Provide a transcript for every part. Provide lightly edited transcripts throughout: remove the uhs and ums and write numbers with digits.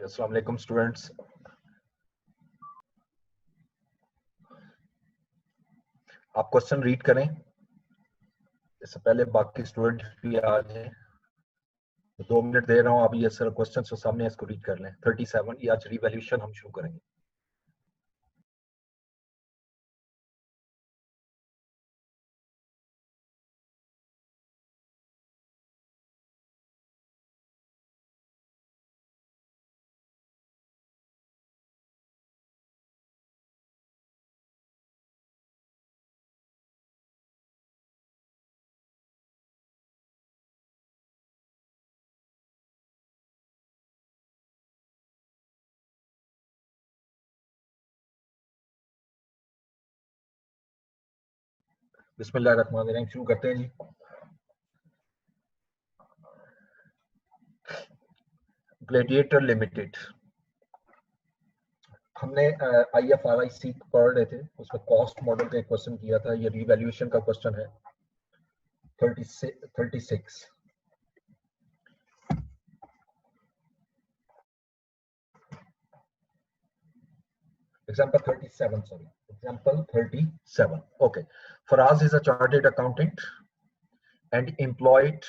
अस्सलाम वालेकुम स्टूडेंट्स। आप क्वेश्चन रीड करें, इससे पहले बाकी स्टूडेंट भी आ जाएं। 2 मिनट दे रहा हूं, आप ये सर क्वेश्चन तो सामने इसको रीड कर लें। 37 ये आज रिवैल्यूएशन हम शुरू करेंगे। बिस्मिल्लाहिर्रहमानिर्रहीम, शुरू करते हैं जी। ग्लेडिएटर लिमिटेड, हमने IFRS पढ़ रहे थे, उसमें कॉस्ट मॉडल का एक क्वेश्चन किया था। ये रिवैल्यूएशन का क्वेश्चन है 36। Example 37, sorry. Example 37. Okay. Faraz is a chartered accountant and employed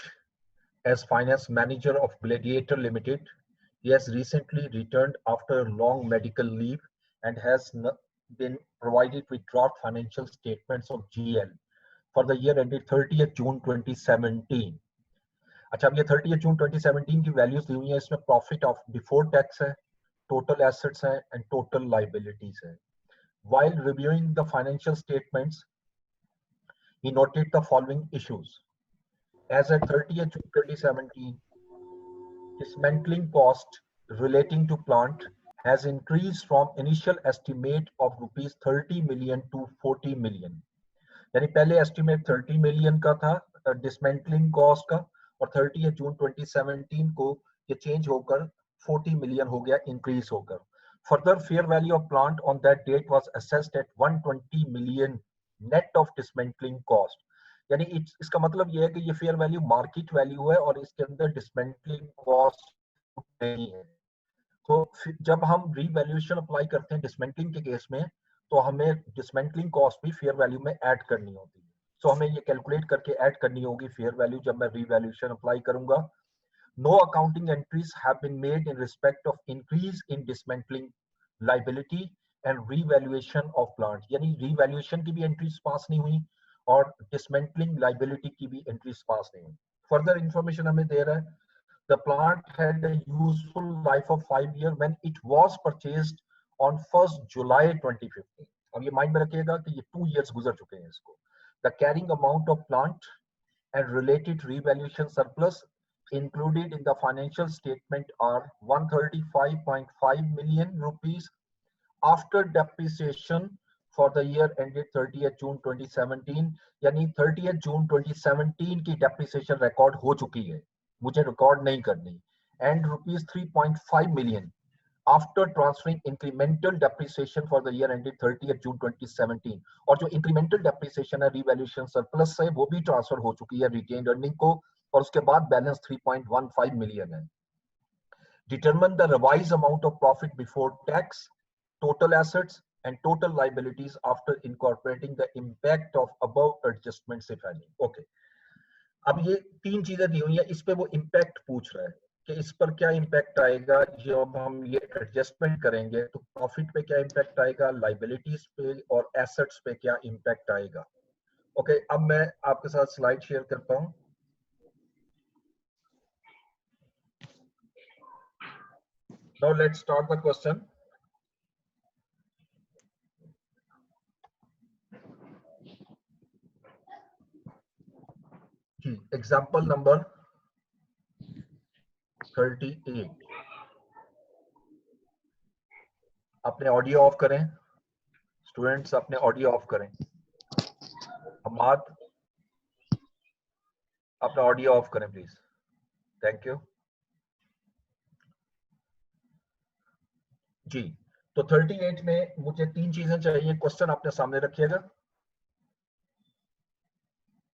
as finance manager of Gladiator Limited. He has recently returned after a long medical leave and has been provided with draft financial statements of GL for the year ended 30th June 2017. अच्छा, अब ये 30th June 2017 की values दी हुई है। इसमें profit of before tax है, total assets है and total liabilities है। While reviewing the financial statements, he noted the following issues. As at 30th June 2017, dismantling cost relating to plant has increased from initial estimate of rupees 30 million to 40 million. यानी पहले estimate 30 million का था dismantling cost का, और 30 जून 2017 को ये change होकर 40 million हो गया, इंक्रीज होकर। Further, fair value of plant on that date was assessed at 120 million net of dismantling cost. यानी इसका मतलब ये है कि ये फेयर वैल्यू मार्केट वैल्यू है और इसके अंदर डिसमेंटलिंग कॉस्ट नहीं है। तो जब हम रीवैल्यूएशन अप्लाई करते हैं डिसमेंटलिंग के केस में, तो हमें डिसमेंटलिंग कॉस्ट भी फेयर वैल्यू में ऐड करनी होती है। तो हमें ये कैलकुलेट करके ऐड करनी होगी फेयर वैल्यू जब मैं रीवैल्यूएशन अप्लाई करूंगा। No accounting entries have been made in respect of increase in dismantling liability and revaluation of plant. यानी revaluation की भी एंट्रीज पास नहीं हुई और dismantling liability की भी एंट्रीज पास नहीं हुई। Further information हमें दे रहा है, the plant had a useful life of 5 years when it was purchased on 1st July 2015. अब ये माइंड में रखिएगा कि ये 2 years गुजर चुके हैं इसको। The carrying amount of plant and related revaluation surplus included in the financial statement are 135.5 million rupees after depreciation for the year ended 30th June 2017. यानी 30th June 2017 की depreciation record हो चुकी है, मुझे रिकॉर्ड नहीं करनी। and rupees 3.5 million after transferring incremental depreciation for the year ended 30th June 2017. और जो incremental depreciation है revaluation surplus से, वो भी ट्रांसफर हो चुकी है retained earning को, और उसके बाद बैलेंस 3.15 मिलियन है। Determine the revised amount of profit before tax, total assets and total liabilities after incorporating the impact of above adjustments if any. Okay. अब ये 3 चीजें दी हुई है, इस पे वो इम्पैक्ट पूछ रहा है कि इस पर क्या इम्पैक्ट आएगा जब हम ये एडजस्टमेंट करेंगे। तो प्रॉफिट पे क्या इम्पैक्ट आएगा, लाइबिलिटीज पे और एसेट्स पे क्या इम्पैक्ट आएगा। ओके, अब मैं आपके साथ स्लाइड शेयर करता हूं। Now let's start the question. Example number 38. अपने ऑडियो ऑफ करें स्टूडेंट्स, अपने ऑडियो ऑफ करें। हमाद, अपना ऑडियो ऑफ करें प्लीज, थैंक यू जी। तो 38 में मुझे 3 चीजें चाहिए। क्वेश्चन आपने सामने रखिएगा,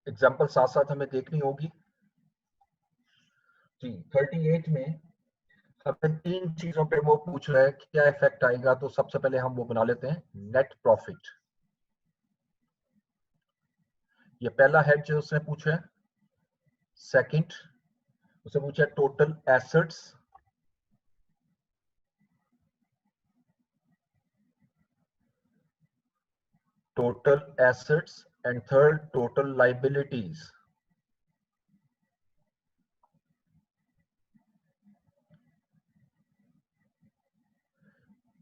एग्जाम्पल साथ साथ हमें देखनी होगी जी। 38 में हमें तीन चीजों पे वो पूछ रहा है क्या इफेक्ट आएगा, तो सबसे पहले हम वो बना लेते हैं नेट प्रॉफिट। ये पहला हेड जो उसने पूछा है। सेकंड उसने पूछा total assets, total assets, and third total liabilities.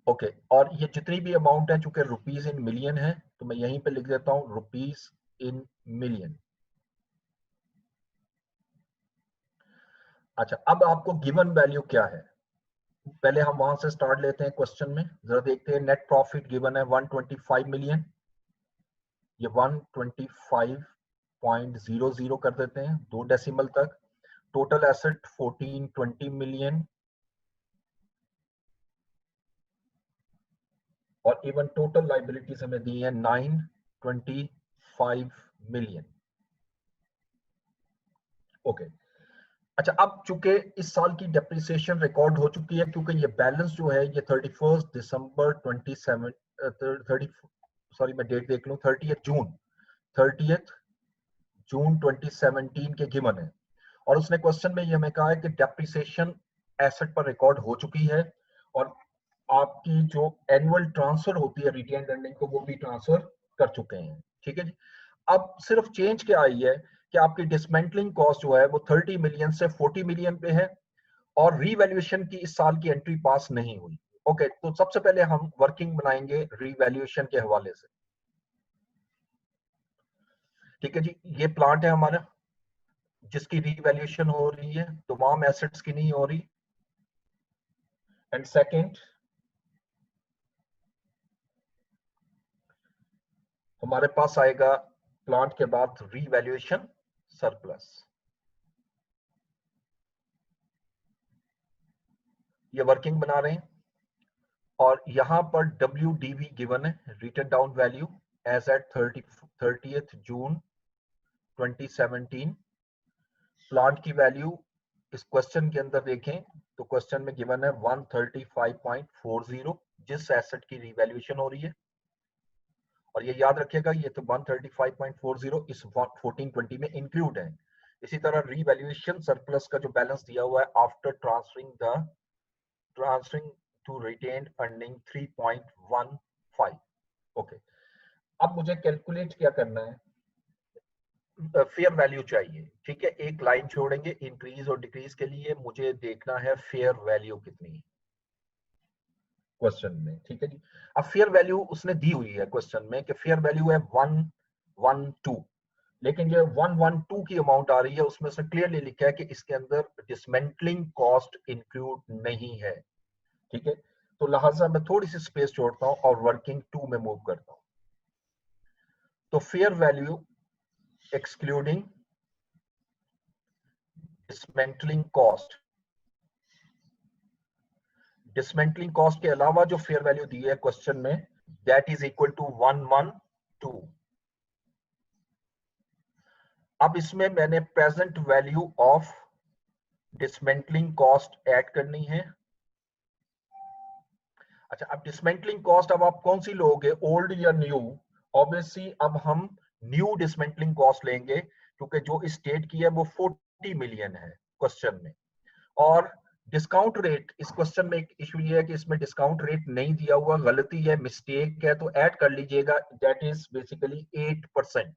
Okay और ये जितनी भी अमाउंट है चूंकि रुपीज इन मिलियन है तो मैं यहीं पे लिख देता हूं रुपीज इन मिलियन। अच्छा अब आपको गिवन वैल्यू क्या है, पहले हम वहां से स्टार्ट लेते हैं क्वेश्चन में, जरा देखते हैं। नेट प्रॉफिट गिवन है 125 मिलियन, ये 125.00 कर देते हैं 2 डेसिमल तक। टोटल एसेट 1420 मिलियन और इवन टोटल लाइबिलिटीज हमें दी है 925 मिलियन। ओके अच्छा अब चूंकि इस साल की डेप्रिसिएशन रिकॉर्ड हो चुकी है, क्योंकि ये बैलेंस जो है ये 31 दिसंबर 30 सॉरी मैं डेट देख लूं, 30 जून 2017 के गिवन है। और उसने क्वेश्चन में ये हमें कहा है कि डेप्रिसिएशन एसेट पर रिकॉर्ड हो चुकी है और आपकी जो एनुअल ट्रांसफर होती है रिटेन्ड अर्निंग को वो भी ट्रांसफर कर चुके हैं। ठीक है जी। अब सिर्फ चेंज क्या आई है कि आपकी डिसमेंटलिंग कॉस्ट जो है वो 30 मिलियन से 40 मिलियन पे है और रीवैल्यूएशन की इस साल की एंट्री पास नहीं हुई। ओके तो सबसे पहले हम वर्किंग बनाएंगे रीवैल्यूएशन के हवाले से। ठीक है जी, ये प्लांट है हमारा जिसकी रीवैल्यूएशन हो रही है, तमाम एसेट्स की नहीं हो रही। एंड सेकंड हमारे पास आएगा प्लांट के बाद रीवैल्यूएशन सरप्लस। ये वर्किंग बना रहे हैं और यहां पर WDV गिवन है, written down value as at 30th June 2017। Plant की वैल्यू इस क्वेश्चन के अंदर देखें तो क्वेश्चन में गिवन है 135.40 जिस एसेट की रिवैल्यूएशन हो रही है। और ये याद रखिएगा ये तो 135.40 इस 1420 में इंक्लूड है। इसी तरह रीवैल्यूएशन सरप्लस का जो बैलेंस दिया हुआ है after transferring to retained earning 3.15। Okay अब मुझे कैलकुलेट क्या करना है, फेयर वैल्यू चाहिए। ठीक है एक लाइन छोड़ेंगे इंक्रीज और डिक्रीज के लिए, मुझे देखना है फेयर वैल्यू कितनी है क्वेश्चन में। ठीक है जी। अब फेयर वैल्यू उसने दी हुई है क्वेश्चन में कि फेयर वैल्यू है 112, लेकिन ये 112 की अमाउंट आ रही है, उसमें से क्लियरली लिखा है कि इसके अंदर डिसमेंटलिंग कॉस्ट इंक्लूड नहीं है। ठीक है तो लिहाजा मैं थोड़ी सी स्पेस छोड़ता हूं और वर्किंग 2 में मूव करता हूं। तो fair value excluding dismantling cost, dismantling cost के अलावा जो फेयर वैल्यू दी है क्वेश्चन में दैट इज इक्वल टू 112। अब इसमें मैंने present value of dismantling cost add करनी है। अच्छा अब डिसमेंटलिंग कॉस्ट अब आप कौन सी लोगे, ओल्ड या न्यू? ऑब्वियसली अब हम न्यू डिसमेंटलिंग कॉस्ट लेंगे क्योंकि जो इस स्टेट की है वो 40 मिलियन है क्वेश्चन में। और डिस्काउंट रेट इस क्वेश्चन में एक इशू ये है कि इसमें डिस्काउंट रेट नहीं दिया हुआ, गलती है मिस्टेक है तो ऐड कर लीजिएगा, दैट इज बेसिकली 8%।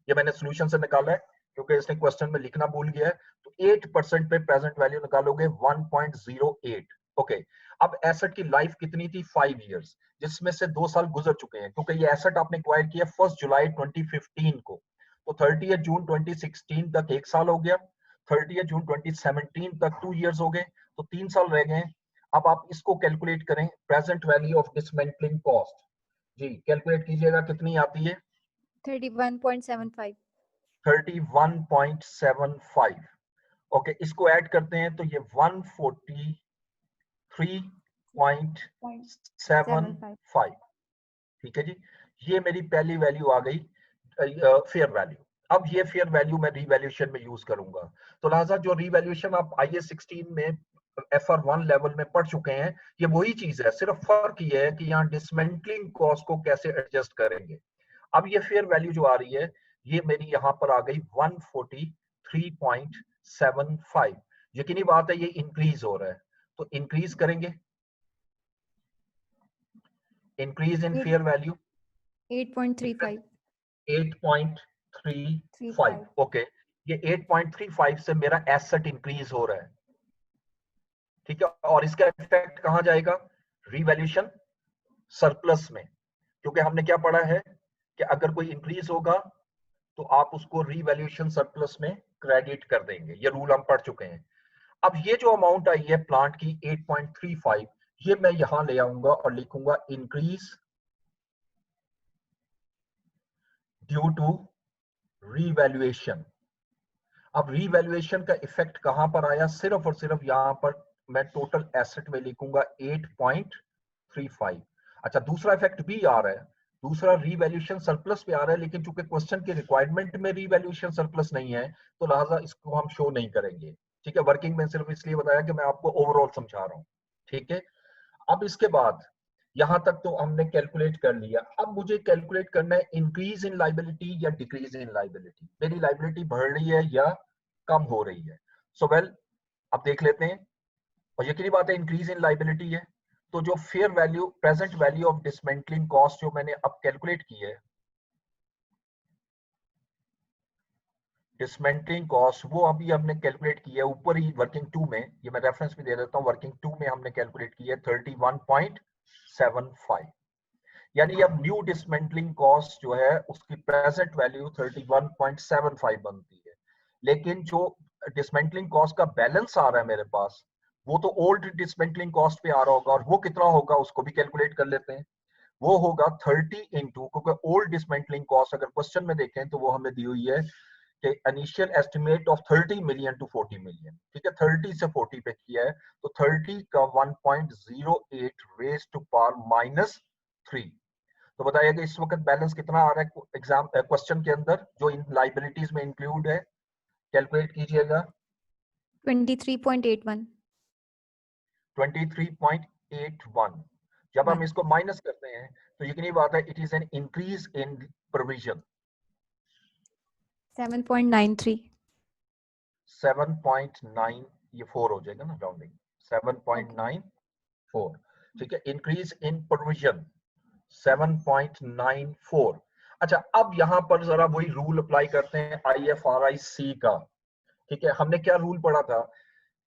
ये मैंने सोल्यूशन से निकाला है क्योंकि इसने क्वेश्चन में लिखना भूल गया है। तो 8% पे प्रेजेंट वैल्यू निकालोगे 1.08। ओके अब एसेट की लाइफ कितनी थी 5 इयर्स, जिसमें से 2 साल गुजर चुके हैं क्योंकि ये एसेट आपने एक्वायर किया 1 जुलाई 2015 को, तो 30 जून 2016 तक 1 साल हो गया, 30 जून 2017 तक 2 इयर्स हो गए, तो 3 साल रह गए। अब आप इसको कैलकुलेट करें present value of dismantling cost, जी कैलकुलेट कीजिएगा कितनी आती है 31.75। 31.75। ओके इसको ऐड करते हैं तो ये 143.75। ठीक है जी, ये मेरी पहली वैल्यू आ गई फेयर वैल्यू। अब ये फेयर वैल्यू मैं रीवैल्यूएशन में यूज करूंगा, तो लिहाजा जो रीवैल्यूएशन आप IAS 16 में FR1 लेवल में पढ़ चुके हैं। ये वही चीज है, सिर्फ फर्क ये है कि यहाँ डिसमेंटलिंग कॉस्ट को कैसे एडजस्ट करेंगे। अब ये फेयर वैल्यू जो आ रही है ये मेरी यहाँ पर आ गई 143.75। यकीनी बात है ये इंक्रीज हो रहा है, तो इंक्रीज करेंगे, increase in fair value 8.35 8.35। Okay, ये 8.35 से मेरा एसेट इंक्रीज हो रहा है, ठीक है। और इसका इफेक्ट कहां जाएगा? रीवैल्यूएशन सरप्लस में, क्योंकि हमने क्या पढ़ा है कि अगर कोई इंक्रीज होगा तो आप उसको रीवैल्यूएशन सरप्लस में क्रेडिट कर देंगे, ये रूल हम पढ़ चुके हैं। अब ये जो अमाउंट आई है प्लांट की 8.35, ये मैं यहां ले आऊंगा और लिखूंगा इंक्रीज ड्यू टू रीवैल्यूएशन। अब रीवैल्यूएशन का इफेक्ट कहां पर आया? सिर्फ और सिर्फ यहां पर मैं टोटल एसेट में लिखूंगा 8.35। अच्छा, दूसरा इफेक्ट भी आ रहा है, दूसरा रीवैल्यूएशन सरप्लस पे आ रहा है, लेकिन चूंकि क्वेश्चन के रिक्वायरमेंट में रीवैल्यूएशन सरप्लस नहीं है तो लिहाजा इसको हम शो नहीं करेंगे, ठीक है। वर्किंग में सिर्फ इसलिए बताया कि मैं आपको ओवरऑल समझा रहा हूं, ठीक है। अब इसके बाद यहां तक तो हमने कैलकुलेट कर लिया, अब मुझे कैलकुलेट करना है इंक्रीज इन लाइबिलिटी या डिक्रीज इन लाइबिलिटी। मेरी लाइबिलिटी बढ़ रही है या कम हो रही है? सो वेल, अब देख लेते हैं। और यकीनी बात है इंक्रीज इन लाइबिलिटी है, तो जो fair value present value of dismantling cost जो मैंने अब कैलकुलेट की है, डिसमेंटलिंग कॉस्ट वो अभी हमने कैलकुलेट की है ऊपर ही वर्किंग 2 में, ये मैं रेफरेंस भी दे देता हूं, वर्किंग 2 में हमने कैलकुलेट की है 31.75। यानी अब न्यू डिसमेंटलिंग कॉस्ट जो है उसकी प्रेजेंट वैल्यू 31.75 बनती है। लेकिन जो डिसमेंटलिंग कॉस्ट का बैलेंस आ रहा है मेरे पास, वो तो ओल्ड डिसमेंटलिंग कॉस्ट पे आ रहा होगा, और वो कितना होगा उसको भी कैलकुलेट कर लेते हैं। वो होगा 30 इंटू, क्योंकि ओल्ड डिसमेंटलिंग कॉस्ट अगर क्वेश्चन में देखें तो वो हमें दी हुई है कि initial estimate of 30 million to 40 million, ठीक है, 30 से 40 पे किया है, तो 30 का 1.08 रेज टू पावर -3। तो बताइए कि इस वक्त बैलेंस कितना आ रहा है एग्जाम क्वेश्चन के अंदर जो इन लाइबिलिटीज में इंक्लूड है, कैलकुलेट कीजिएगा। 23.81 23.81। जब हम इसको माइनस करते हैं तो यकीनी बात है it is an increase in provision 7.93 7.9, ये 4 हो जाएगा ना राउंडिंग, 7.94, ठीक है। Increase in provision 7.94। अच्छा, अब यहां पर जरा वही रूल अप्लाई करते हैं IFRS का, ठीक है। हमने क्या रूल पढ़ा था?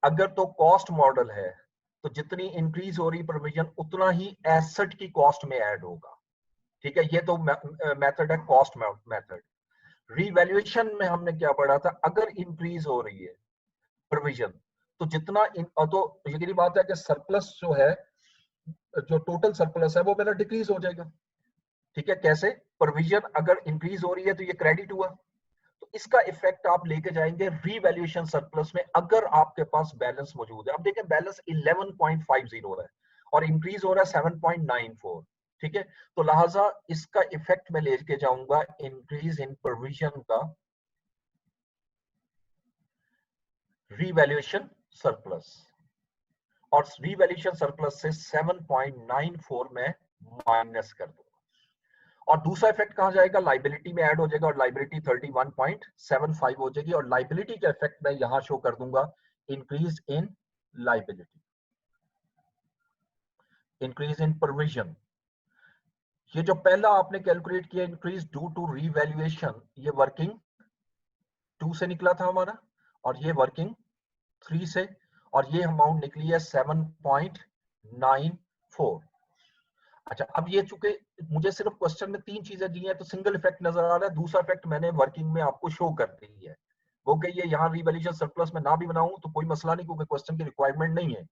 अगर तो कॉस्ट मॉडल है तो जितनी इंक्रीज हो रही प्रोविजन उतना ही एसेट की कॉस्ट में ऐड होगा, ठीक है। ये तो मेथड है कॉस्ट मेथड। रीवैल्यूएशन में हमने क्या पढ़ा था? अगर इंक्रीज हो रही है प्रोविजन तो जितना तो यकीनी बात है कि सरप्लस जो है, जो टोटल सरप्लस है वो मेरा डिक्रीज हो जाएगा, ठीक है। कैसे? प्रोविजन अगर इंक्रीज हो रही है तो ये क्रेडिट हुआ, तो इसका इफेक्ट आप लेके जाएंगे रीवैल्यूएशन सरप्लस में अगर आपके पास बैलेंस मौजूद है। अब देखें बैलेंस 11.50 है और इंक्रीज हो रहा है 7.94, ठीक है। तो लिहाजा इसका इफेक्ट मैं लेके जाऊंगा इंक्रीज इन प्रोविजन का रीवैल्यूएशन सरप्लस, और रीवैल्यूएशन सरप्लस से 7.94 में माइनस कर दूंगा। और दूसरा इफेक्ट कहां जाएगा? लाइबिलिटी में ऐड हो जाएगा, और लाइबिलिटी 31.75 हो जाएगी, और लाइबिलिटी का इफेक्ट मैं यहां शो कर दूंगा increase in liability, increase in provision. ये जो पहला आपने कैलकुलेट किया इंक्रीज ड्यू टू रीवैल्यूएशन, ये वर्किंग 2 से निकला था हमारा, और ये वर्किंग 3 से, और ये अमाउंट निकली है 7.94। अच्छा, अब ये चूंकि मुझे सिर्फ क्वेश्चन में 3 चीजें दी हैं तो सिंगल इफेक्ट नजर आ रहा है, दूसरा इफेक्ट मैंने वर्किंग में आपको शो कर दी है। वो कि ये यहाँ रीवैल्यूएशन सरप्लस में ना भी बनाऊं तो कोई मसला नहीं, क्योंकि क्वेश्चन की रिक्वायरमेंट नहीं है,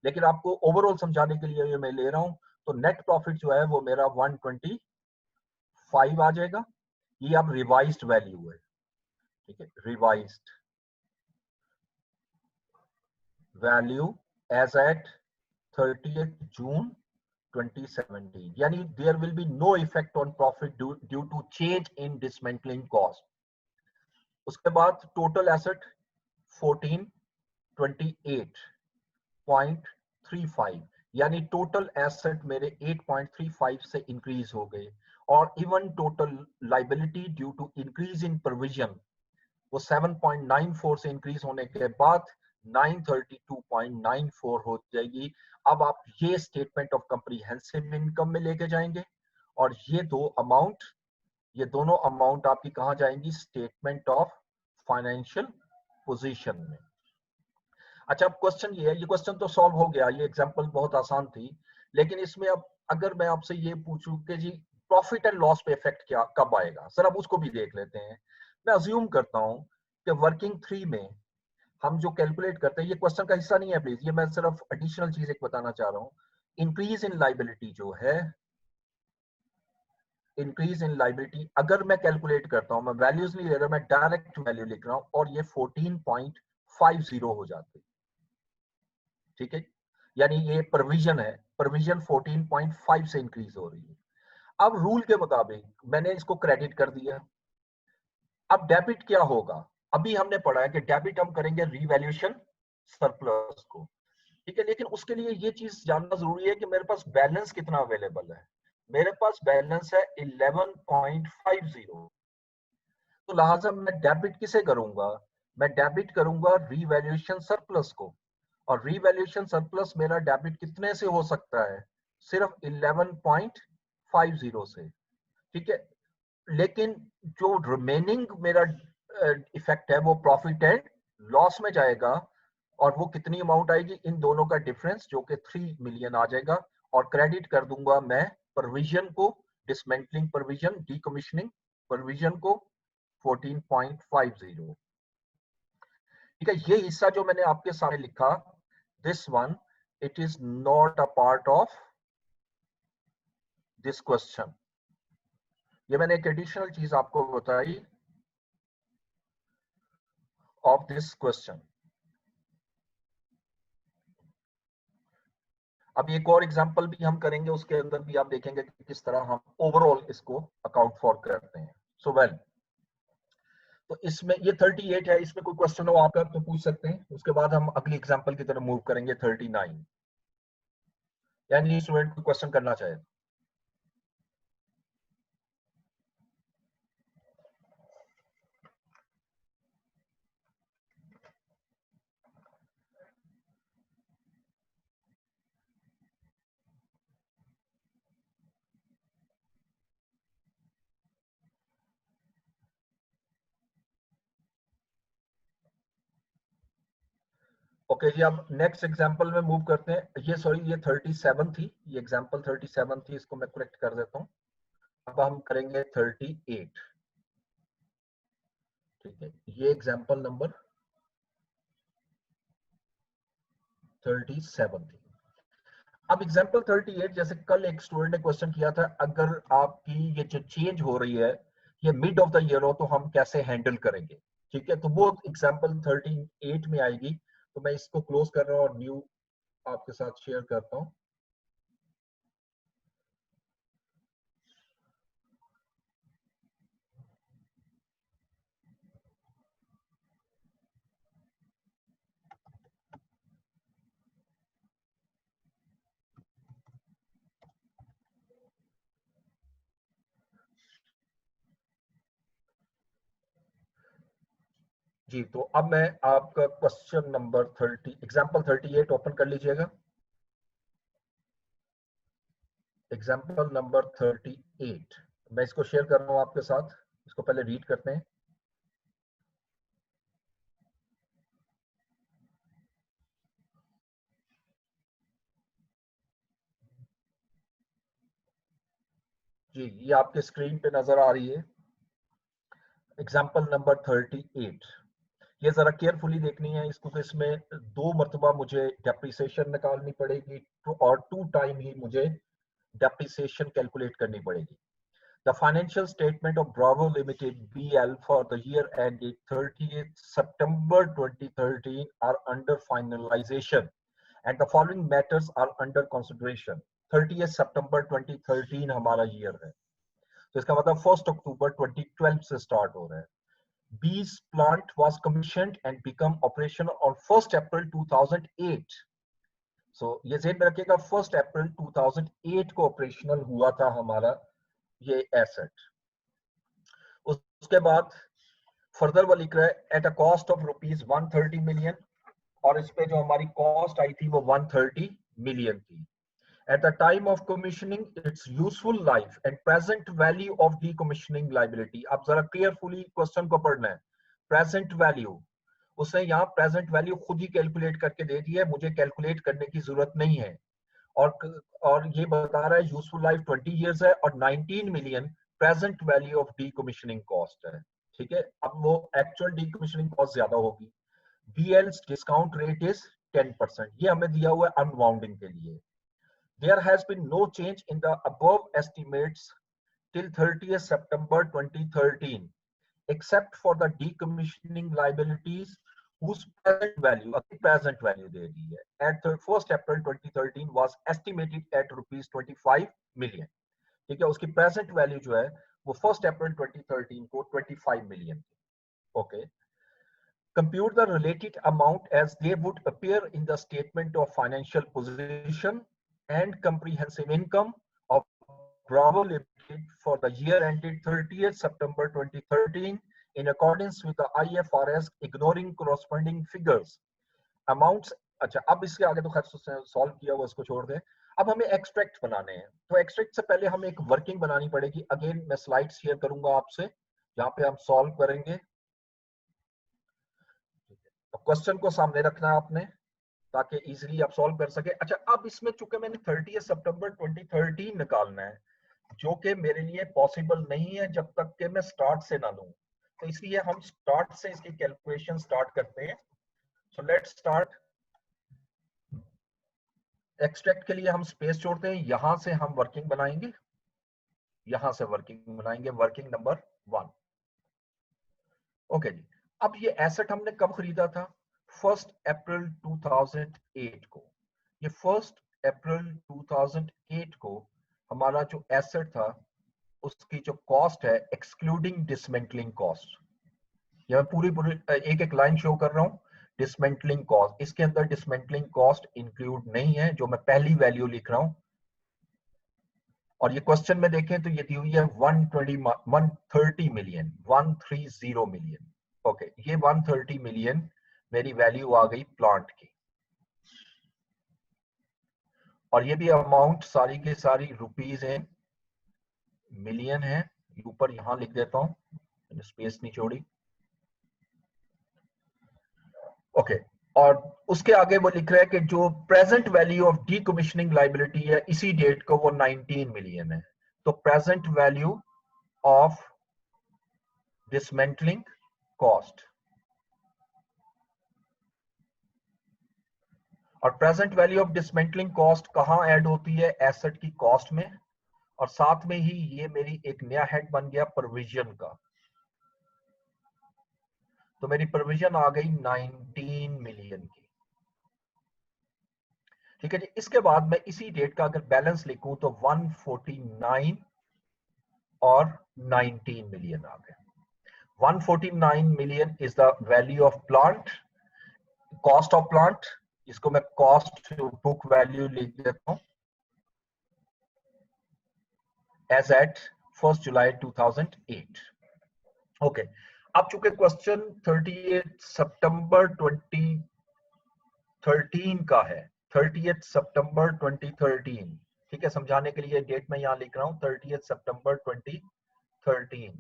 लेकिन आपको ओवरऑल समझाने के लिए ये मैं ले रहा हूं। तो नेट प्रॉफिट जो है वो मेरा 125 आ जाएगा, ये अब रिवाइज्ड वैल्यू है, ठीक है। Revised value as at 30th June 2017, यानी there will be no effect on profit due to change in dismantling cost. उसके बाद टोटल एसेट 1428.5 8.35, यानी टोटल एसेट मेरे 8.35 से इंक्रीज हो गए, और even total liability due to increase in provision वो 7.94 से इंक्रीज होने के बाद 932.94 हो जाएगी। अब आप ये स्टेटमेंट ऑफ कम्प्रीहेंसिव इनकम में लेके जाएंगे, और ये दोनों अमाउंट आपकी कहां जाएंगी? स्टेटमेंट ऑफ फाइनेंशियल पोजीशन में। अच्छा, अब क्वेश्चन ये है, ये क्वेश्चन तो सॉल्व हो गया, ये एग्जांपल बहुत आसान थी, लेकिन इसमें अब अगर मैं आपसे ये पूछूं कि जी प्रॉफिट एंड लॉस पे इफेक्ट क्या कब आएगा, सर अब उसको भी देख लेते हैं। मैं अज्यूम करता हूं कि वर्किंग 3 में हम जो कैलकुलेट करते हैं, ये क्वेश्चन का हिस्सा नहीं है प्लीज, ये मैं सिर्फ एडिशनल चीज एक बताना चाह रहा हूं। इंक्रीज इन लाइबिलिटी जो है, इंक्रीज इन लाइबिलिटी अगर मैं कैलकुलेट करता हूं, मैं वैल्यूज नहीं ले रहा, मैं डायरेक्ट वैल्यू लिख रहा हूं, और ये 14.50 हो जाती है, ठीक है, यानी ये प्रोविजन है, प्रोविजन 14.5 से इंक्रीज हो रही है। अब रूल के मुताबिक मैंने इसको क्रेडिट कर दिया। अब डेबिट क्या होगा? अभी हमने पढ़ा है कि डेबिट हम करेंगे रीवैल्यूएशन सरप्लस को, ठीक है, लेकिन उसके लिए ये चीज जानना जरूरी है कि मेरे पास बैलेंस कितना अवेलेबल है। मेरे पास बैलेंस है 11.50, तो लिहाजा मैं डेबिट किसे करूंगा? मैं डेबिट करूंगा रीवैल्यूएशन सरप्लस को, और रीवैल्यूएशन सरप्लस मेरा डेबिट कितने से हो सकता है? सिर्फ 11.50 से, ठीक है, लेकिन जो रिमेनिंग मेरा इफेक्ट है वो प्रॉफिट एंड लॉस में जाएगा, और वो कितनी अमाउंट आएगी? इन दोनों का डिफरेंस जो कि 3 मिलियन आ जाएगा, और क्रेडिट कर दूंगा मैं प्रोविजन को, डिसमेंटलिंग प्रोविजन, डीकमीशनिंग प्रोविजन को 14.50, ठीक है। ये हिस्सा जो मैंने आपके सामने लिखा, this one, it is not a part of this question. ये मैंने एक एडिशनल चीज आपको बताई ऑफ दिस क्वेश्चन। अब एक और एग्जांपल भी हम करेंगे, उसके अंदर भी आप देखेंगे कि किस तरह हम ओवरऑल इसको अकाउंट फॉर करते हैं। सो वेल, तो इसमें ये 38 है, इसमें कोई क्वेश्चन हो आपका तो पूछ सकते हैं, उसके बाद हम अगली एग्जांपल की तरफ मूव करेंगे 39, यानी स्टूडेंट कोई क्वेश्चन करना चाहे। ओके जी, अब नेक्स्ट एग्जांपल में मूव करते हैं। ये सॉरी, ये 37 थी, ये एग्जांपल 37 थी, इसको मैं करेक्ट कर देता हूँ। अब हम करेंगे 38, ठीक है, ये एग्जांपल नंबर 37 थी। अब एग्जांपल 38, जैसे कल एक स्टूडेंट ने क्वेश्चन किया था, अगर आपकी ये जो चेंज हो रही है ये मिड ऑफ द ईयर हो तो हम कैसे हैंडल करेंगे, ठीक है, तो वो एग्जांपल 38 में आएगी। तो मैं इसको क्लोज कर रहा हूँ और न्यू आपके साथ शेयर करता हूँ। जी, तो अब मैं आपका क्वेश्चन नंबर 30, एग्जांपल 38 ओपन कर लीजिएगा। एग्जांपल नंबर 38 मैं इसको शेयर कर रहा हूं आपके साथ, इसको पहले रीड करते हैं। जी, ये आपके स्क्रीन पे नजर आ रही है, एग्जांपल नंबर 38। ये जरा केयरफुली देखनी है इसको, कि इसमें 2 मरतबा मुझे डेप्रिसिएशन निकालनी पड़ेगी, और 2 टाइम ही मुझे डेप्रिसिएशन कैलकुलेट करनी पड़ेगी। The financial statement of Bravo Limited BL for the year ended 30th September 2013 are under finalization, and the following matters are under consideration. 30th September 2013 हमारा year है, तो इसका मतलब 1st October 2012 से start हो रहा है। Bees plant was commissioned and become operational on 1st April 2008. सो ये ज़हन में रखिएगा 1 अप्रैल 2008 को ऑपरेशनल हुआ था हमारा ये एसेट। उसके बाद फर्दर वो लिख रहा है at a cost of rupees 130 million, और इस पे जो हमारी कॉस्ट आई थी वो 130 मिलियन थी। At the time of commissioning, its useful life and present value of decommissioning liability. अब जरा केयरफुली क्वेश्चन को पढ़ना है। प्रेजेंट वैल्यू, उसने यहाँ प्रेजेंट वैल्यू खुद ही कैलकुलेट करके दे दी है, मुझे कैलकुलेट करने की जरूरत नहीं है। और ये बता रहा है यूजफुल लाइफ 20 इयर्स है और 19 million present value of decommissioning cost है। ठीक है, अब वो एक्चुअल डीकमिशनिंग कॉस्ट ज्यादा होगी। बीएल्स डिस्काउंट रेट इज 10%, ये हमें दिया हुआ है अनवाउंडिंग के लिए। There has been no change in the above estimates till 30th September 2013, except for the decommissioning liabilities whose present value दे दी है, at 1st April 2013 was estimated at rupees 25 million. ठीक है, उसकी present value जो है वो 1st April 2013 को 25 million थी. Okay. Compute the related amount as they would appear in the statement of financial position and comprehensive income of Bravo Limited for the year ended 30th September 2013 in accordance with the IFRS, ignoring corresponding figures. Amounts, अच्छा अब इसके आगे तो खैर solve किया हुआ, उसको छोड़ दें। अब हमें एक्सट्रैक्ट बनाने हैं, तो एक्सट्रैक्ट से पहले हमें एक वर्किंग बनानी पड़ेगी। अगेन मैं स्लाइड शेयर करूंगा आपसे, जहां पे हम सॉल्व करेंगे। तो क्वेश्चन को सामने रखना है आपने ताकि इजीली आप सॉल्व कर सके। अच्छा, अब इसमें चूंकि मैंने 30 सितंबर 2013 निकालना है, जो कि मेरे लिए पॉसिबल नहीं है जब तक कि मैं स्टार्ट से ना लूं, तो इसलिए हम स्टार्ट से इसकी कैलकुलेशन स्टार्ट करते हैं। So let's start. एक्सट्रैक्ट के लिए हम स्पेस छोड़ते हैं, यहां से हम वर्किंग बनाएंगे, यहां से वर्किंग बनाएंगे, वर्किंग नंबर 1। ओके जी, अब ये एसेट हमने कब खरीदा था? 1 अप्रैल 2008 को। ये 1 अप्रैल 2008 को हमारा जो एसेट था उसकी जो कॉस्ट है एक्सक्लूडिंग डिसमेंटलिंग कॉस्ट, ये मैं पूरी एक एक लाइन शो कर रहा हूं। डिसमेंटलिंग कॉस्ट, इसके अंदर डिसमेंटलिंग कॉस्ट इंक्लूड नहीं है, जो मैं पहली वैल्यू लिख रहा हूं। और ये क्वेश्चन में देखें तो ये दी हुई है 130 मिलियन, 130 मिलियन। ओके, ये 130 मिलियन मेरी वैल्यू आ गई प्लांट की, और ये भी अमाउंट सारी के सारी रुपीज है, मिलियन है। ऊपर यहां लिख देता हूं, मैंने स्पेस नहीं छोड़ी। ओके, और उसके आगे वो लिख रहा है कि जो present value of decommissioning liability है इसी डेट को वो 19 मिलियन है। तो present value of dismantling cost, और present value of dismantling cost कहां ऐड होती है? एसेट की कॉस्ट में। और साथ में ही ये मेरी एक नया हेड बन गया प्रोविजन का, तो मेरी प्रोविजन आ गई 19 मिलियन की। ठीक है जी, इसके बाद मैं इसी डेट का अगर बैलेंस लिखूं तो 149 और 19 मिलियन आ गए। 149 million is the value of plant, cost of plant, इसको मैं कॉस्ट बुक वैल्यू लिख देता हूं एज एट 1 जुलाई 2008। ओके, अब चूंकि क्वेश्चन 38 सितंबर 2013 का है, 30 सितंबर 2013, ठीक है, समझाने के लिए डेट मैं यहां लिख रहा हूं 30 सितंबर 2013।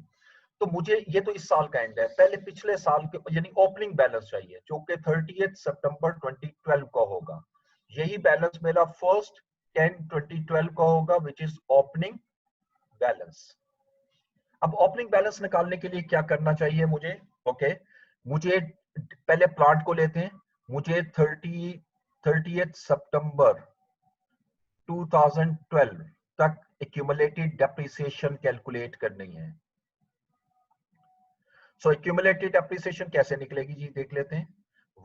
तो मुझे ये तो इस साल का एंड है, पहले पिछले साल के यानी ओपनिंग बैलेंस चाहिए जो कि 30 सितंबर 2012 का होगा। यही बैलेंस मेरा 1/10/2012 का होगा, विच इज ओपनिंग बैलेंस। अब ओपनिंग बैलेंस निकालने के लिए क्या करना चाहिए मुझे? ओके, मुझे पहले प्लांट को लेते हैं। मुझे 30 सितंबर 2012 तक एक्यूमुलेटेड डेप्रिसिएशन कैलकुलेट करनी है। सो एक्यूमुलेटेड डेप्रिसिएशन कैसे निकलेगी जी, देख लेते हैं।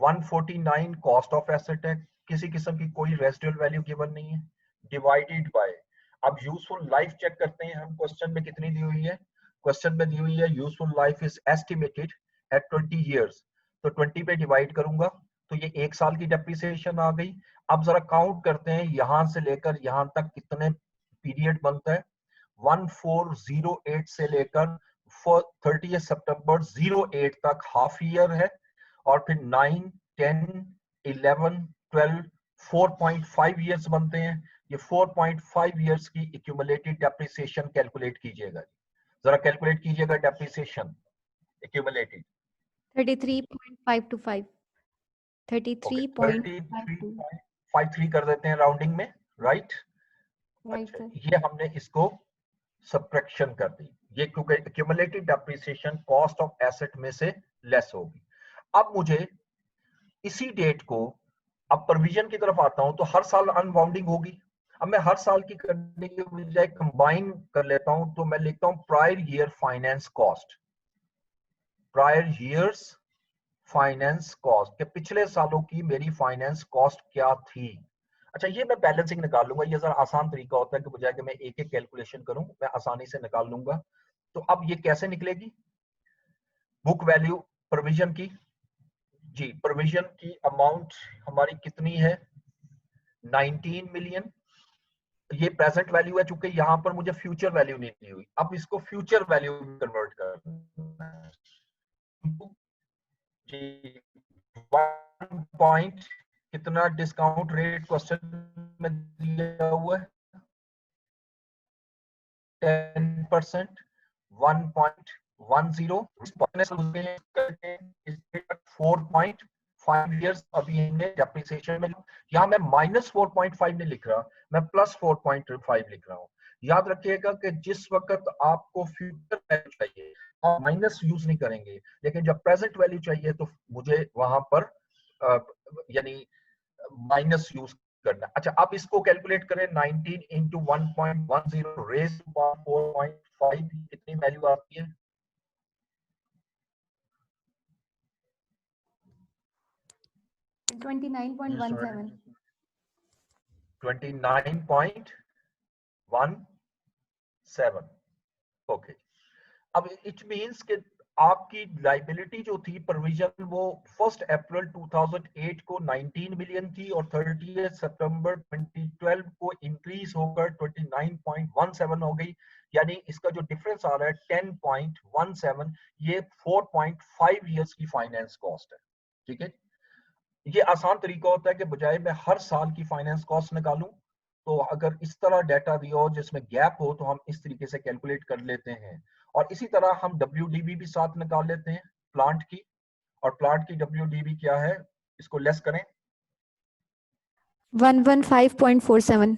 149 कॉस्ट ऑफ एसेट है, किसी किस्म की कोई रेसिडुअल वैल्यू गिवन नहीं है, डिवाइडेड बाय, अब यूजफुल लाइफ चेक करते हैं हम, क्वेश्चन में कितनी दी हुई है? क्वेश्चन में दी हुई है useful life is estimated at 20 years, तो 20 पे डिवाइड करूंगा तो ये 1 साल की डेप्रिसिएशन आ गई। अब जरा काउंट करते हैं यहां से लेकर यहां तक कितने पीरियड बनता है। 1408 से लेकर 30 सितंबर 08 तक हाफ ईयर है, और फिर 9, 10, 11, 12, 4.5 ईयर्स बनते हैं। ये 4.5 ईयर्स की एक्यूमुलेटेड डेप्रिसिएशन कैलकुलेट कीजिएगा। जरा कैलकुलेट कीजिएगा डेप्रिसिएशन एक्यूमुलेटेड। 33.525. ओके, 33.52. 33.53 कर देते हैं राउंडिंग में, राइट। Right, अच्छा, sir. ये हमने इसको सब्ट्रैक्शन कर दी, ये क्योंकि accumulated depreciation cost of asset में से लेस होगी। अब मुझे इसी डेट को, अब प्रोविजन की तरफ आता हूं, तो हर साल अनबाउंडिंग होगी। अब मैं हर साल की करने की बजाय कंबाइन कर लेता हूं, तो मैं लिखता हूं prior year finance cost, prior years finance cost के पिछले सालों की मेरी फाइनेंस कॉस्ट क्या थी। अच्छा, ये मैं बैलेंसिंग निकाल लूंगा, ये जरा आसान तरीका होता है कि बजाय कि मैं एक एक कैलकुलेशन करूं, मैं आसानी से निकाल लूंगा। तो अब ये कैसे निकलेगी बुक वैल्यू प्रोविजन की। जी, प्रोविजन की अमाउंट हमारी कितनी है, 19 मिलियन। ये प्रेजेंट वैल्यू है, चूंकि यहां पर मुझे फ्यूचर वैल्यू नहीं दी हुई, अब इसको फ्यूचर वैल्यू में कन्वर्ट करना है। जी, 1 पॉइंट कितना डिस्काउंट रेट क्वेश्चन में दिया हुआ है, 10%, 1.10, 4.5 ईयर्स अभी हमने डेप्रिसिएशन में। यहाँ मैं -4.5 नहीं लिख रहा, मैं +4.5 लिख रहा हूँ। याद रखिएगा कि जिस वक्त आपको फ्यूचर वैल्यू चाहिए आप माइनस यूज नहीं करेंगे, लेकिन जब प्रेजेंट वैल्यू चाहिए तो मुझे वहां पर यानी माइनस यूज करना। अच्छा, अब इसको कैलकुलेट करें, 19 इंटू 1.10 रेज टू पावर 4.5, कितनी वैल्यू आती है? 29.17. 29.17। ओके, अब इट मींस कि आपकी लाइबिलिटी जो थी प्रोविजन, वो 1 अप्रैल 2008 को 19 मिलियन थी, और 30 सितंबर 2012 को इंक्रीज होकर 29.17 हो गई। यानी इसका जो डिफरेंस आ रहा है 10.17, ये 4.5 इयर्स की फाइनेंस कॉस्ट है। ठीक है, ये आसान तरीका होता है कि बजाय मैं हर साल की फाइनेंस कॉस्ट निकालूं, तो अगर इस तरह डाटा दिया हो जिसमें गैप हो, तो हम इस तरीके से कैलकुलेट कर लेते हैं। और इसी तरह हम WDV भी साथ निकाल लेते हैं प्लांट की, और प्लांट की WDV क्या है, इसको लेस करें, 115.47.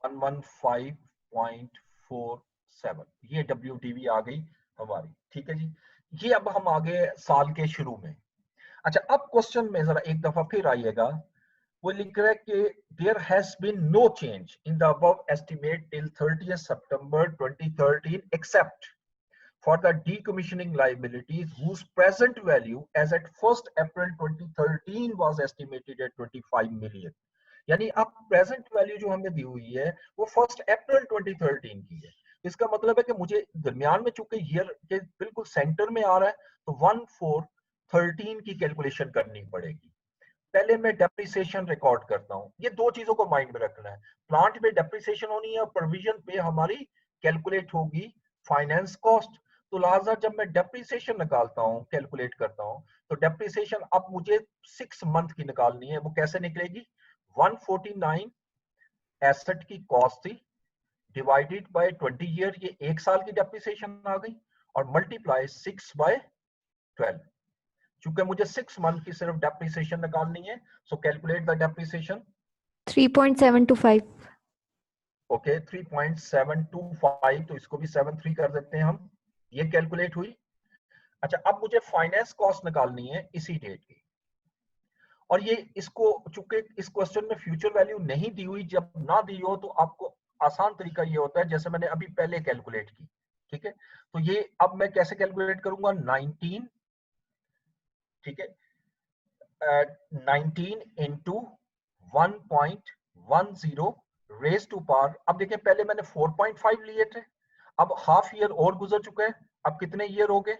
115.47, ये WDV आ गई हमारी। ठीक है जी, ये अब हम आगे साल के शुरू में। अच्छा, अब क्वेश्चन में जरा एक दफा फिर आइएगा, वो लिख रहा है कि there has been no change in the above estimate till 30 September 2013 except for the decommissioning liabilities whose present value as at 1st April 2013 was estimated at 25 million। यानी अब प्रेजेंट वैल्यू जो हमें दी हुई है वो 1 अप्रैल 2013 की है। इसका मतलब है कि मुझे दरमियान में चूंकि ईयर के बिल्कुल सेंटर में आ रहा है, तो 1/4/13 की कैलकुलेशन करनी पड़ेगी। पहले मैं डेप्रिसिएशन रिकॉर्ड करता हूं, ये दो चीजों को माइंड में रखना है, प्लांट में डेप्रिसिएशन होनी है और प्रोविजन पे हमारी कैलकुलेट होगी फाइनेंस कॉस्ट। तो लिहाजा जब मैं डेप्रिसिएशन निकालता हूं, कैलकुलेट करता हूं, तो डेप्रिसिएशन अब मुझे 6 मंथ की निकालनी है। वो कैसे निकलेगी, 149 एसेट की कॉस्ट थी, डिवाइडेड बाय 20 ईयर, ये 1 साल की डेप्रिसिएशन आ गई, और मल्टीप्लाई 6/12। चूंकि मुझे 6 मंथ की सिर्फ डेप्रिसिएशन निकालनी है, सो कैलकुलेट द डेप्रिसिएशन। 3.725. ओके, 3.725, तो इसको भी 73 कर देते हैं हम, ये कैलकुलेट हुई। अच्छा, अब मुझे फाइनेंस कॉस्ट निकालनी है इसी डेट की, और ये इसको चूंकि इस क्वेश्चन में फ्यूचर वैल्यू नहीं दी हुई, जब ना दी हो तो आपको आसान तरीका ये होता है जैसे मैंने अभी पहले कैलकुलेट की। ठीक है, तो ये अब मैं कैसे कैलकुलेट करूंगा, 19, ठीक है, 19 इंटू 1.10 रेज टू पावर। अब देखिए पहले मैंने 4.5 लिए थे, अब हाफ ईयर और गुजर चुका है, अब कितने ईयर हो गए,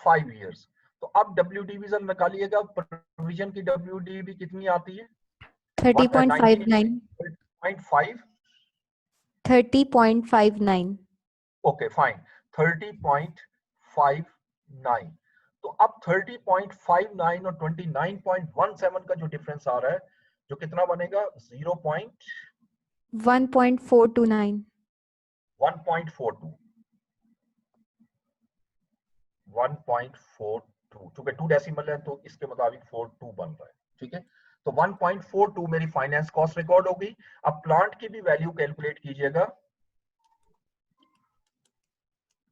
5 ईयर्स। तो अब WDV जरा निकालिएगा, प्रोविजन की WDV कितनी आती है? 30.59. 19.5। 30.59. Okay fine, 30.59। तो अब 30.59 और 29.17 का जो डिफरेंस आ रहा है, जो कितना बनेगा? 1.429. 1.42। 1.42, चूंकि 2 डेसिमल है तो इसके मुताबिक 42 बन रहा है, ठीक है। तो 1.42 मेरी फाइनेंस कॉस्ट रिकॉर्ड होगी। अब प्लांट की भी वैल्यू कैलकुलेट कीजिएगा,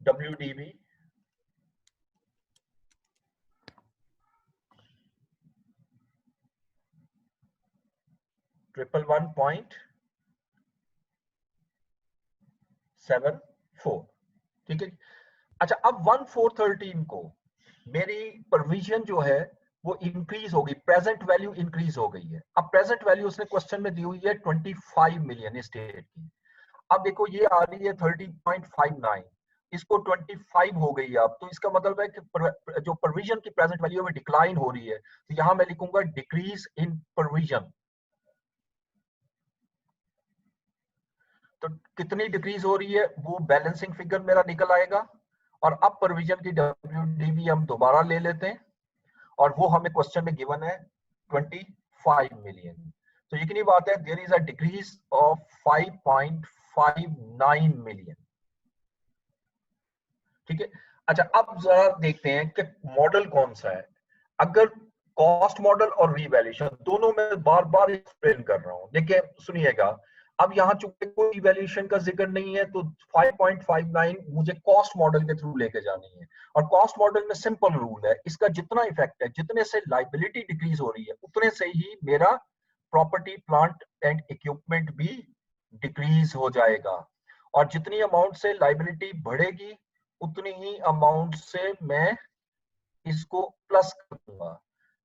WDV ट्रिपल 1.74, ठीक है। अच्छा, अब 1413 को मेरी प्रोविजन जो है वो इंक्रीज होगी, प्रेजेंट वैल्यू इंक्रीज हो गई है। अब प्रेजेंट वैल्यू उसने क्वेश्चन में दी हुई है 25 मिलियन स्टेट की। अब देखो ये आ रही है 30.59, इसको 25 हो गई है। अब तो इसका मतलब है कि जो प्रोविजन की प्रेजेंट वैल्यू में डिक्लाइन हो रही है, तो यहां मैं लिखूंगा डिक्रीज इन प्रोविजन। तो कितनी डिक्रीज हो रही है वो बैलेंसिंग फिगर मेरा निकल आएगा। और अब प्रोविजन की WDV हम दोबारा ले लेते हैं, और वो हमें क्वेश्चन में गिवन है 25 मिलियन। तो यकीनी बात है there is a decrease of 5.59 million, ठीक है। अच्छा, अब जरा देखते हैं कि मॉडल कौन सा है। अगर कॉस्ट मॉडल और रीवैल्यूएशन दोनों में बार बार एक्सप्लेन कर रहा हूं, देखिए सुनिएगा। अब यहाँ चूंकि कोई रीवैल्यूएशन का जिक्र नहीं है, तो 5.59 मुझे कॉस्ट मॉडल के थ्रू लेके जानी है। और कॉस्ट मॉडल में सिंपल रूल है, इसका जितना इफेक्ट है, जितने से लाइबिलिटी डिक्रीज हो रही है, उतने से ही मेरा प्रॉपर्टी प्लांट एंड इक्विपमेंट भी डिक्रीज हो जाएगा। और जितनी अमाउंट से लाइबिलिटी बढ़ेगी, उतनी ही अमाउंट से मैं इसको प्लस कर दूंगा,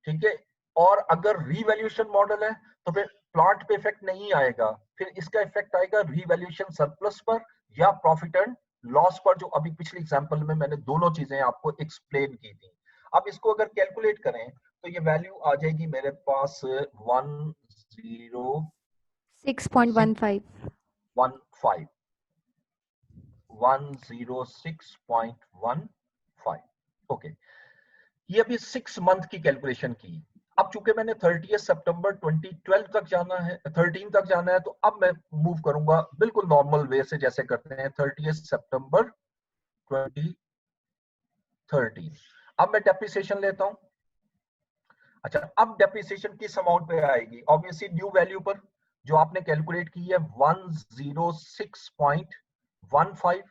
ठीक है। और अगर रीवैल्यूएशन मॉडल है तो फिर प्लांट पे इफेक्ट नहीं आएगा, फिर इसका इफेक्ट आएगा रीवैल्यूएशन सरप्लस पर या प्रॉफिट एंड लॉस पर, जो अभी पिछले एग्जांपल में मैंने दोनों चीजें आपको एक्सप्लेन की थी। अब इसको अगर कैलकुलेट करें तो ये वैल्यू आ जाएगी मेरे पास 10 6.15. 15 106.15। ओके, ये अभी 6 मंथ की कैलकुलेशन की। अब चूंकि मैंने 30 सितंबर 2012 तक जाना है, 13 तक जाना है, तो अब मैं मूव करूंगा बिल्कुल नॉर्मल वे से, जैसे करते हैं 30 सितंबर 2013। अब मैं डेप्रिसिएशन लेता हूं। अच्छा, अब डेप्रिसिएशन किस अमाउंट पे आएगी? ऑब्वियसली न्यू वैल्यू पर, जो आपने कैलकुलेट की है 106.15।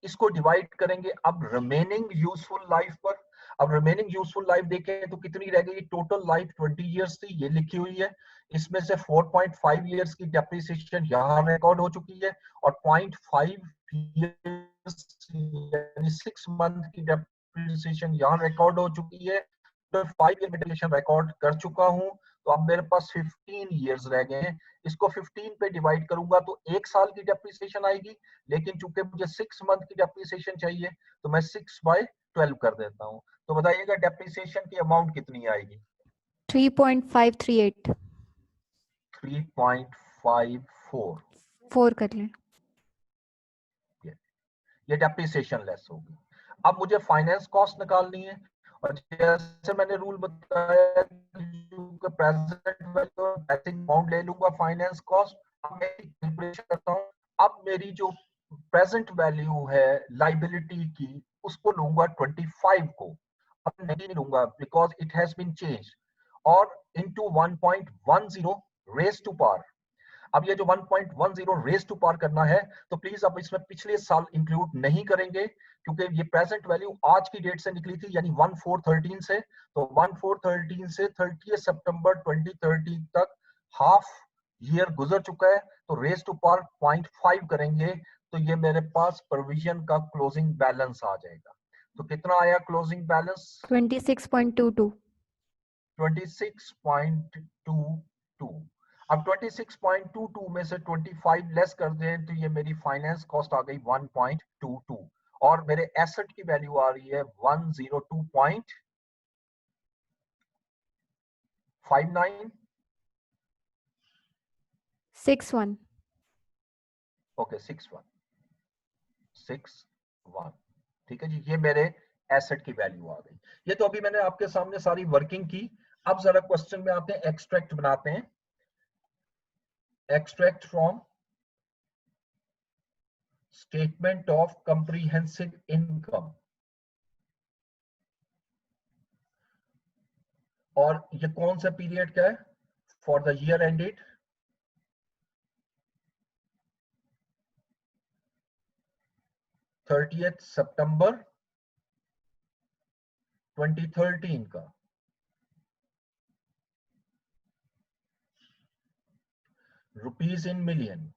इसको डिवाइड करेंगे अब रिमेनिंग यूजफुल लाइफ पर। अब रिमेनिंग यूजफुल लाइफ देखें तो कितनी रह गई? टोटल लाइफ 20 इयर्स थी, ये लिखी हुई है। इसमें से 4.5 इयर्स की डेप्रिसिएशन यहाँ रिकॉर्ड हो चुकी है, और 0.5 इयर्स यानी 6 मंथ की डेप्रिसिएशन यहाँ रिकॉर्ड हो चुकी है। तो 5 ईयर डेप्रिसिएशन रिकॉर्ड कर चुका हूँ। तो अब मेरे पास 15 इयर्स रह गए हैं। इसको 15 पे डिवाइड करूंगा तो 1 साल की डेप्रिसिएशन आएगी, लेकिन चूंकि मुझे 6 मंथ की डेप्रिसिएशन चाहिए, तो मैं 6/12 कर देता हूं। तो बताइएगा डेप्रिसिएशन की अमाउंट कितनी आएगी? 3.538. 3.54। 4 कर लें. ये डेप्रिसिएशन लेस होगी। अब मुझे फाइनेंस कॉस्ट निकालनी है, और जैसे मैंने रूल बताया प्रेजेंट वैल्यू और बेसिक अमाउंट ले लूंगा फाइनेंस कॉस्ट। अब मैं कैलकुलेशन करता हूं। अब मेरी जो प्रेजेंट वैल्यू है लाइबिलिटी की, उसको लूंगा 25 को, अब नहीं लूंगा because it has been change, और इनटू 1.10 रेज टू पार। अब ये जो 1.10 रेज टू पार करना है, तो प्लीज अब इसमें पिछले साल इंक्लूड नहीं करेंगे, क्योंकि ये प्रेजेंट वैल्यू आज की डेट से निकली थी, यानी 1/4/13 से। तो 1/4/13 से 30 सितंबर 2030 तक हाफ ईयर गुजर चुका है, तो रेज टू पार 0.5 करेंगे, तो ये मेरे पास प्रोविजन का क्लोजिंग बैलेंस आ जाएगा। तो कितना आया क्लोजिंग बैलेंस? 26.22. 26.22। अब 26.22 में से 25 लेस कर दें तो ये मेरी फाइनेंस कॉस्ट आ गई 1.22, और मेरे एसेट की वैल्यू आ रही है 102.22। 59, 61. ओके 61, 61, ठीक है जी। ये मेरे एसेट की वैल्यू आ गई। ये तो अभी मैंने आपके सामने सारी वर्किंग की। अब जरा क्वेश्चन में आते हैं, एक्सट्रैक्ट बनाते हैं। Extract from statement of comprehensive income, और ये कौन सा पीरियड का है? For the year ended 30th सितंबर 2013 का। Rupees in million,